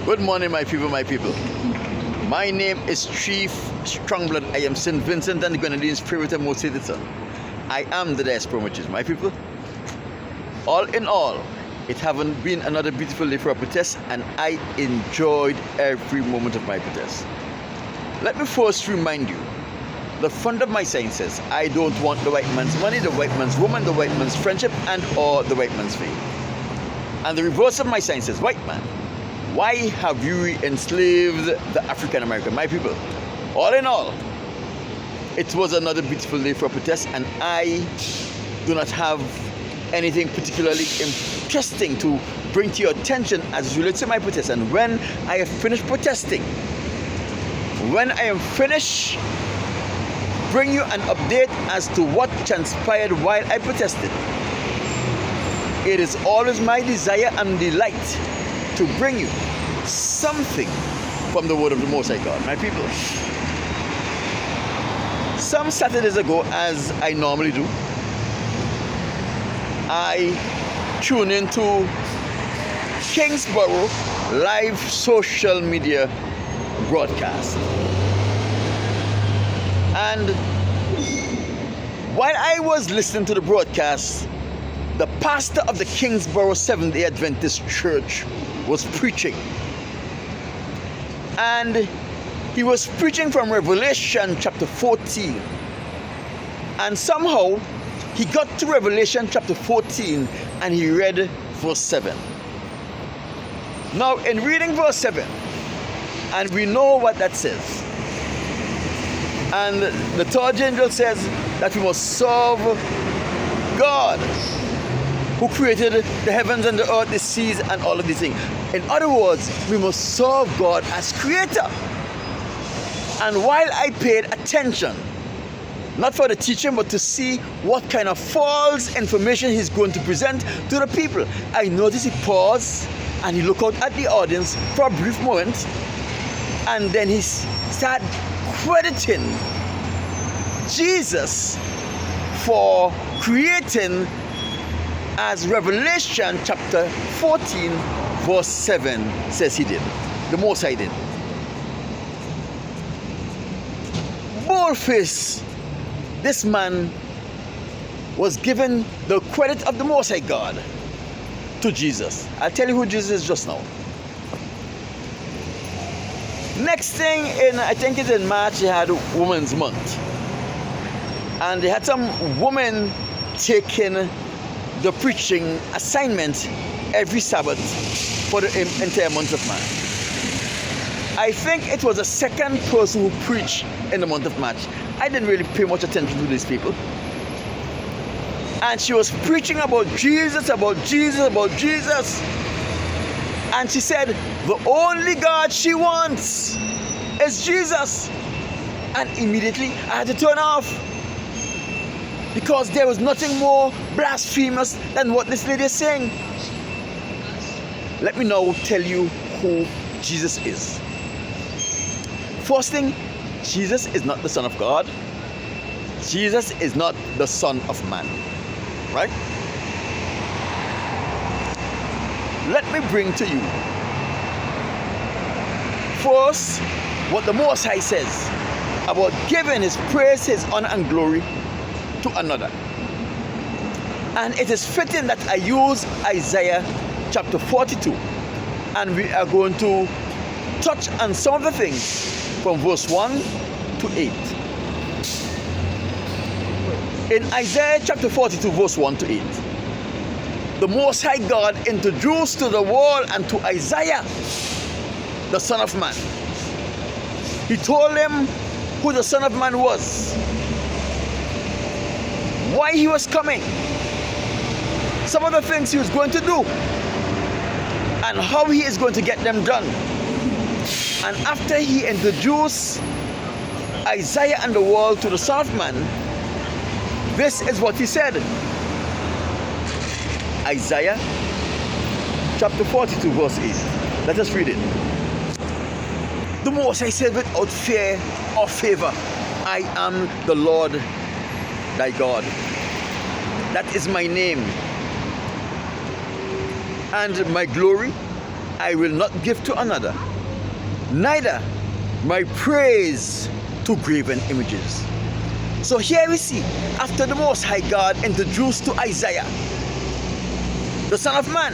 Good morning, my people, my people. My name is Chief Strongblood. I am St. Vincent and the Grenadines Spirit and Most Editor. I am the diaspora witches, my people. All in all, it haven't been another beautiful day for a protest, and I enjoyed every moment of my protest. Let me first remind you, the front of my sign says, I don't want the white man's money, the white man's woman, the white man's friendship, and or the white man's faith. And the reverse of my sign says, white man, why have you enslaved the African American, my people? All in all, it was another beautiful day for a protest, and I do not have anything particularly interesting to bring to your attention as it relates to my protest. And when I have finished protesting, when I am finished, bring you an update as to what transpired while I protested. It is always my desire and delight to bring you something from the word of the Most High God, my people. Some Saturdays ago, as I normally do, I tune into Kingsborough live social media broadcast. And while I was listening to the broadcast, the pastor of the Kingsborough Seventh-day Adventist Church was preaching. And he was preaching from Revelation chapter 14. And somehow he got to Revelation chapter 14 and he read verse 7. Now, in reading verse 7, and we know what that says, and the third angel says that we must serve God, who created the heavens and the earth, the seas, and all of these things. In other words, we must serve God as creator. And while I paid attention, not for the teaching, but to see what kind of false information he's going to present to the people, I noticed he paused and he looked out at the audience for a brief moment, and then he started crediting Jesus for creating, as Revelation chapter 14 verse 7 says he did. The Most High did. Boldface, this man was given the credit of the Most High God to Jesus. I'll tell you who Jesus is just now. Next thing, I think it's in March, they had Women's Month. And they had some women taking the preaching assignment every Sabbath for the entire month of March. I think it was the second person who preached in the month of March. I didn't really pay much attention to these people. And she was preaching about Jesus, about Jesus, about Jesus. And she said the only God she wants is Jesus. And immediately I had to turn off, because there was nothing more blasphemous than what this lady is saying. Let me now tell you who Jesus is. First thing, Jesus is not the Son of God. Jesus is not the Son of Man. Right? Let me bring to you first what the Most High says about giving his praise, his honor and glory to another. And it is fitting that I use Isaiah chapter 42, and we are going to touch on some of the things from verse 1 to 8. In Isaiah chapter 42 verse 1 to 8, the Most High God introduced to the world and to Isaiah the Son of Man. He told him who the Son of Man was, why he was coming, some of the things he was going to do, and how he is going to get them done. And after he introduced Isaiah and the world to the Son of Man, this is what he said. Isaiah chapter 42 verse 8. Let us read it. The Most High said, without fear or favor, I am the Lord thy God. That is my name. And my glory I will not give to another, neither my praise to graven images. So here we see, after the Most High God introduced to Isaiah, the Son of Man,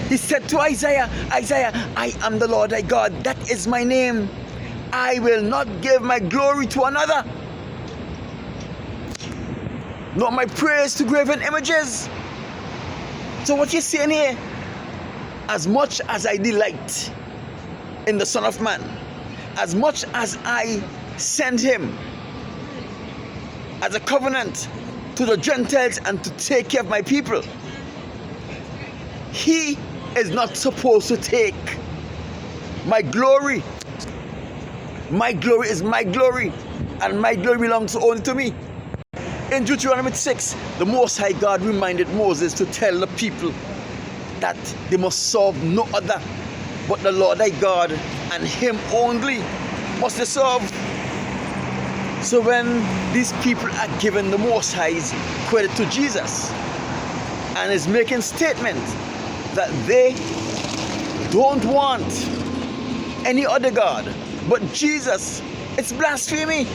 he said to Isaiah, Isaiah, I am the Lord thy God, that is my name. I will not give my glory to another, nor my praise to graven images. So what you're saying here, as much as I delight in the Son of Man, as much as I send him as a covenant to the Gentiles and to take care of my people, he is not supposed to take my glory. My glory is my glory, and my glory belongs only to me. In Deuteronomy 6, the Most High God reminded Moses to tell the people that they must serve no other but the Lord thy God, and him only must they serve. So when these people are given the Most High's credit to Jesus and is making statements that they don't want any other God but Jesus, it's blasphemy.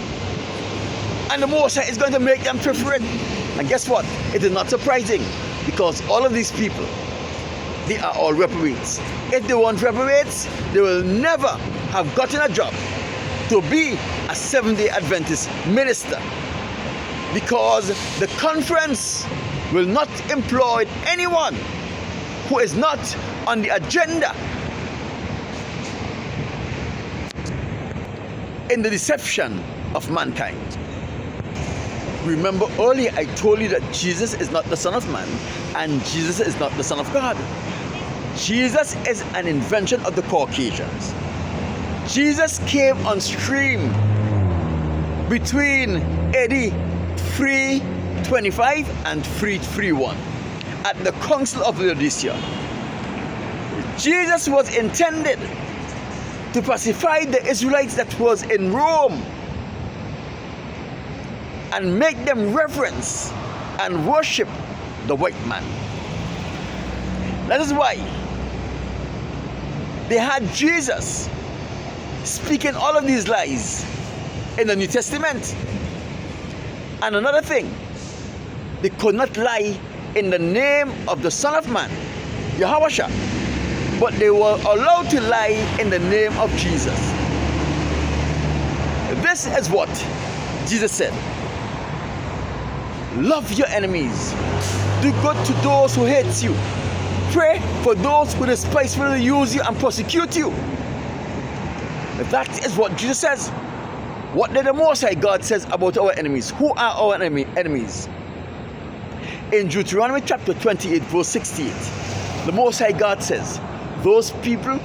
And the Most High is going to make them prefer it. And guess what? It is not surprising, because all of these people, they are all reprobates. If they weren't reprobates, they will never have gotten a job to be a Seventh-day Adventist minister, because the conference will not employ anyone who is not on the agenda in the deception of mankind. Remember earlier I told you that Jesus is not the Son of Man and Jesus is not the Son of God. Jesus is an invention of the Caucasians. Jesus came on stream between AD 325 and 331 at the Council of Laodicea. Jesus was intended to pacify the Israelites that was in Rome and make them reverence and worship the white man. That is why they had Jesus speaking all of these lies in the New Testament. And another thing, they could not lie in the name of the Son of Man, Yahweh, but they were allowed to lie in the name of Jesus. This is what Jesus said: love your enemies, do good to those who hate you, pray for those who despitefully use you and persecute you. That is what Jesus says. What did the Most High God says about our enemies? Who are our enemies? In Deuteronomy chapter 28 verse 68, the Most High God says, those people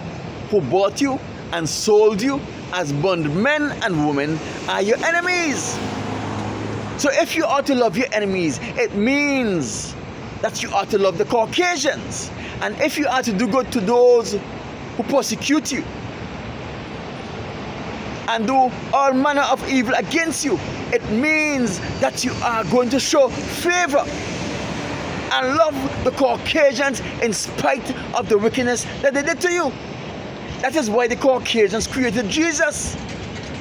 who bought you and sold you as bondmen and women are your enemies. So if you are to love your enemies, it means that you are to love the Caucasians. And if you are to do good to those who persecute you and do all manner of evil against you, it means that you are going to show favor and love the Caucasians in spite of the wickedness that they did to you. That is why the Caucasians created Jesus,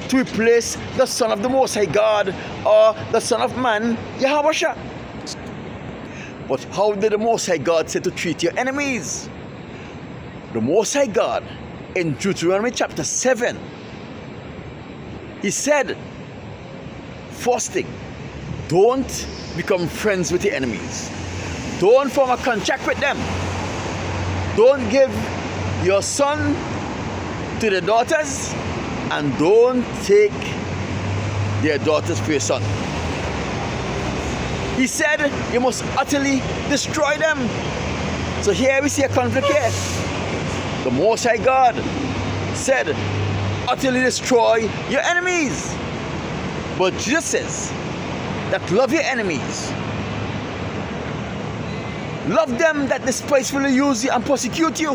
to replace the Son of the Most High God, or the Son of Man, Yahweh. But how did the Most High God say to treat your enemies? The Most High God, in Deuteronomy chapter 7, he said, first thing, don't become friends with your enemies. Don't form a contract with them. Don't give your son to the daughters, and don't take their daughters for your son. He said you must utterly destroy them. So here we see a conflict here. The Most High God said, utterly destroy your enemies. But Jesus says that love your enemies. Love them that despitefully use you and persecute you.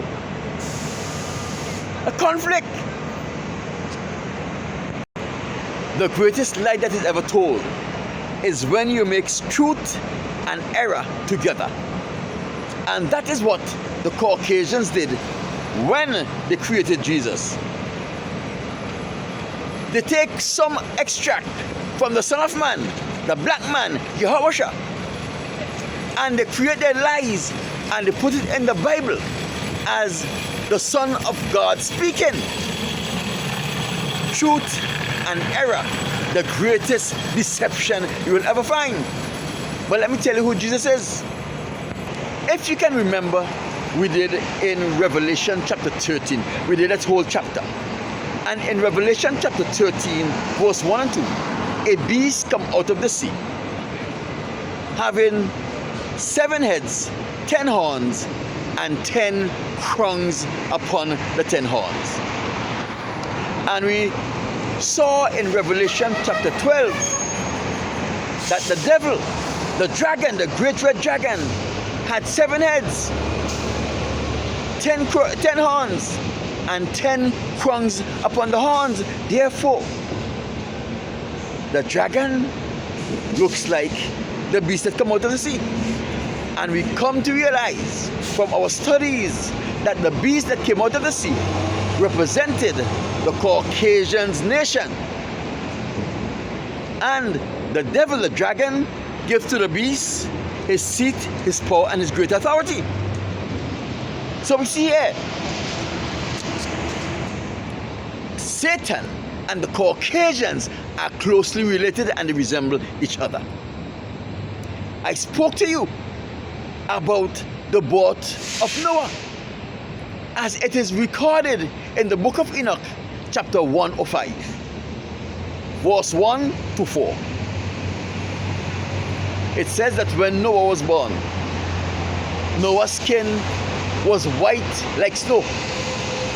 A conflict. The greatest lie that is ever told is when you mix truth and error together. And that is what the Caucasians did when they created Jesus, they take some extract from the Son of Man, the black man, Yahweh, and they create their lies and they put it in the Bible as the Son of God speaking. Truth and error, the greatest deception you will ever find. But let me tell you who Jesus is. If you can remember, we did in Revelation chapter 13, we did that whole chapter. And in Revelation chapter 13, verse 1 and 2, a beast come out of the sea, having 7 heads, 10 horns, and 10 crowns upon the 10 horns. And we saw in Revelation chapter 12 that the devil, the dragon, the great red dragon, had 7 heads, 10 horns, and 10 crowns upon the horns. Therefore, the dragon looks like the beast that come out of the sea. And we come to realize from our studies that the beast that came out of the sea represented the Caucasian nation. And the devil, the dragon, gives to the beast his seat, his power, and his great authority. So we see here, Satan and the Caucasians are closely related and they resemble each other. I spoke to you about the boat of Noah, as it is recorded in the book of Enoch, chapter 105, verse 1 to 4. It says that when Noah was born, Noah's skin was white like snow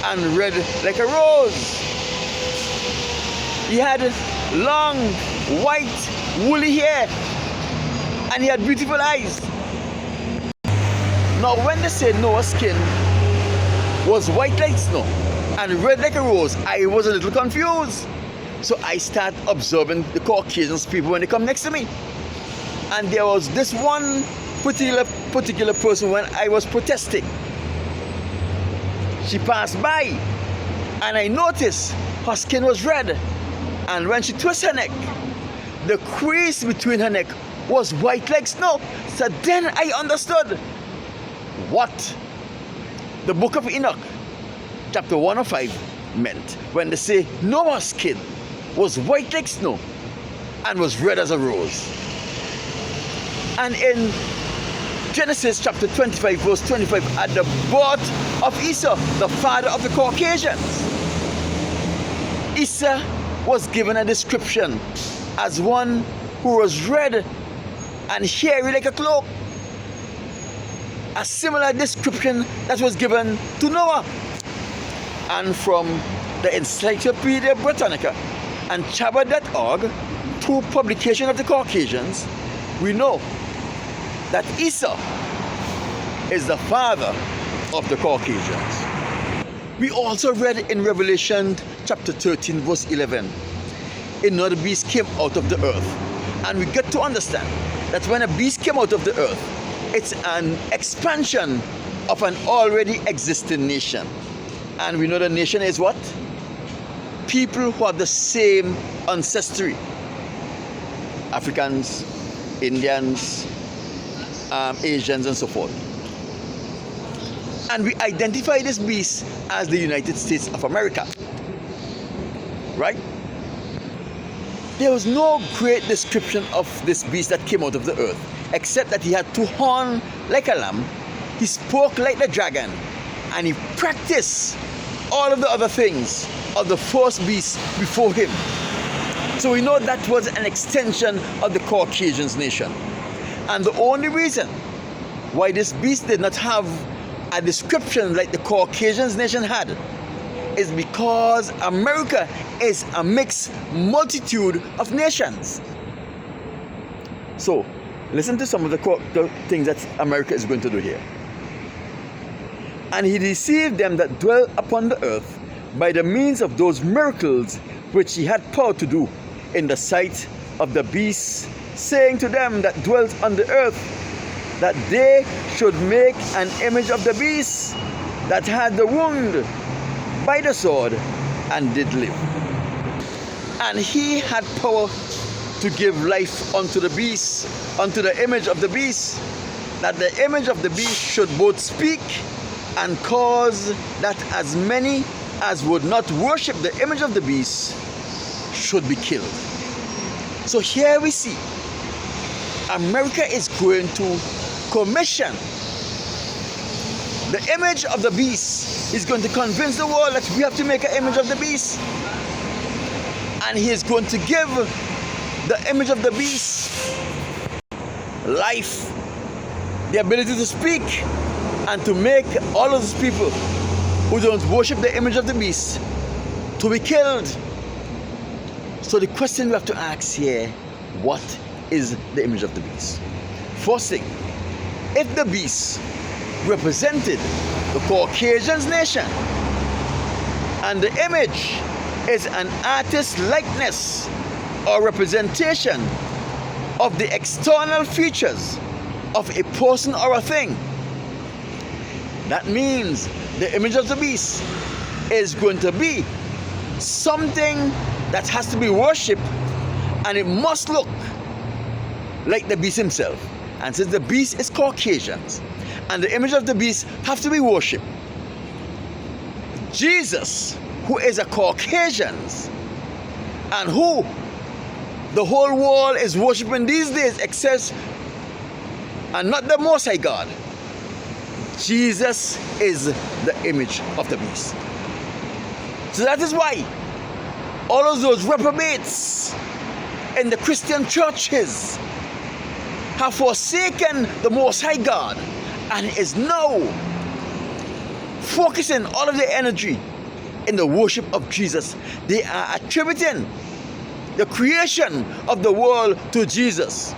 and red like a rose. He had long, white, woolly hair, and he had beautiful eyes. Now, when they say Noah's skin was white like snow and red like a rose, I was a little confused. So I start observing the Caucasian people when they come next to me. And there was this one particular person when I was protesting. She passed by and I noticed her skin was red. And when she twisted her neck, the crease between her neck was white like snow. So then I understood what the book of Enoch, chapter 105, meant when they say Noah's skin was white like snow and was red as a rose. And in Genesis chapter 25, verse 25, at the birth of Esau, the father of the Caucasians, Esau was given a description as one who was red and hairy like a cloak. A similar description that was given to Noah. And from the Encyclopedia Britannica and Chabad.org, two publications of the Caucasians, we know that Esau is the father of the Caucasians. We also read in Revelation chapter 13, verse 11, another beast came out of the earth. And we get to understand that when a beast came out of the earth, it's an expansion of an already existing nation. And we know the nation is what? People who have the same ancestry. Africans, Indians, Asians, and so forth. And we identify this beast as the United States of America. Right? There was no great description of this beast that came out of the earth, except that he had 2 horns like a lamb, he spoke like the dragon, and he practiced all of the other things of the first beast before him. So we know that was an extension of the Caucasian nation. And the only reason why this beast did not have a description like the Caucasian nation had is because America is a mixed multitude of nations. So, listen to some of the things that America is going to do here. And he deceived them that dwell upon the earth by the means of those miracles which he had power to do in the sight of the beasts, saying to them that dwelt on the earth that they should make an image of the beast that had the wound by the sword and did live. And he had power to give life unto the beast, unto the image of the beast, that the image of the beast should both speak and cause that as many as would not worship the image of the beast should be killed. So here we see America is going to commission the image of the beast. He's going to convince the world that we have to make an image of the beast. And he is going to give the image of the beast life, the ability to speak, and to make all of those people who don't worship the image of the beast to be killed. So the question we have to ask here, what is the image of the beast? First thing, if the beast represented the Caucasian nation and the image is an artist's likeness or representation of the external features of a person or a thing, that means the image of the beast is going to be something that has to be worshipped, and it must look like the beast himself. And since the beast is Caucasian and the image of the beast have to be worshipped, Jesus, who is a Caucasian and who the whole world is worshiping these days except and not the Most High God, Jesus is the image of the beast. So that is why all of those reprobates in the Christian churches have forsaken the Most High God and is now focusing all of their energy in the worship of Jesus. They are attributing the creation of the world to Jesus,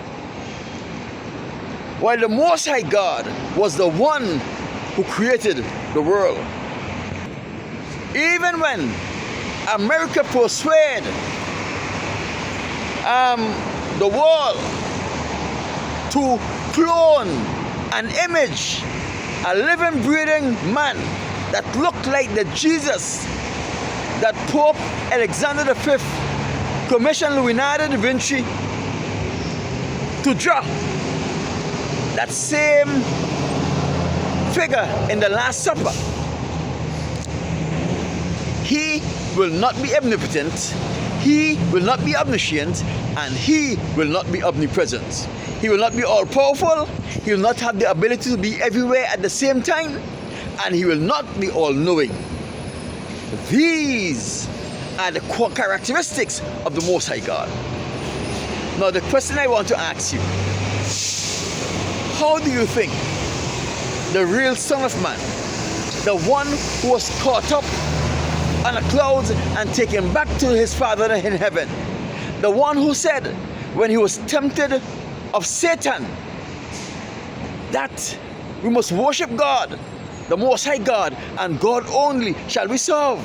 while the Most High God was the one who created the world. Even when America persuaded the world to clone an image, a living, breathing man that looked like the Jesus that Pope Alexander V commissioned Leonardo da Vinci to draw, that same figure in the Last Supper, he will not be omnipotent, he will not be omniscient, and he will not be omnipresent. He will not be all-powerful, he will not have the ability to be everywhere at the same time, and he will not be all-knowing. These are the core characteristics of the Most High God. Now the question I want to ask you, how do you think the real Son of Man, the one who was caught up on the clouds and taken back to his Father in heaven, the one who said when he was tempted of Satan that we must worship God, the Most High God, and God only shall we serve,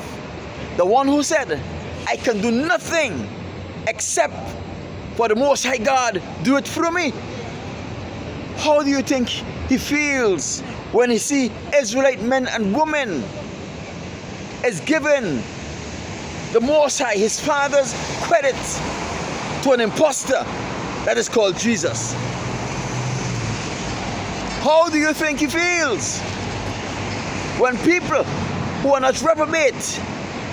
the one who said, I can do nothing except for the Most High God do it through me, how do you think he feels when he sees Israelite men and women is given the Most High, his Father's credit to an impostor that is called Jesus? How do you think he feels when people who are not reprobate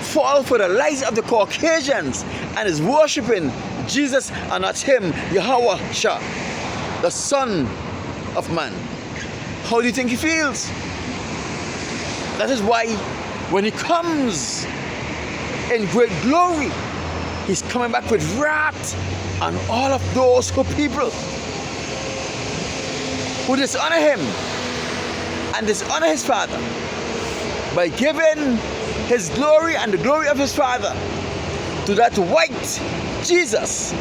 fall for the lies of the Caucasians and is worshiping Jesus and not him, Yahweh Shah, the Son of Man? How do you think he feels? That is why when he comes in great glory, he's coming back with wrath on all of those people who dishonor him and dishonor his Father by giving his glory and the glory of his Father to that white Jesus.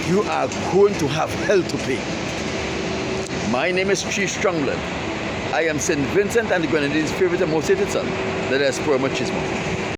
You are going to have hell to pay. My name is Chief Strongblood. I am St. Vincent and the Grenadines' favorite and most hated son, the Diaspora Machismo.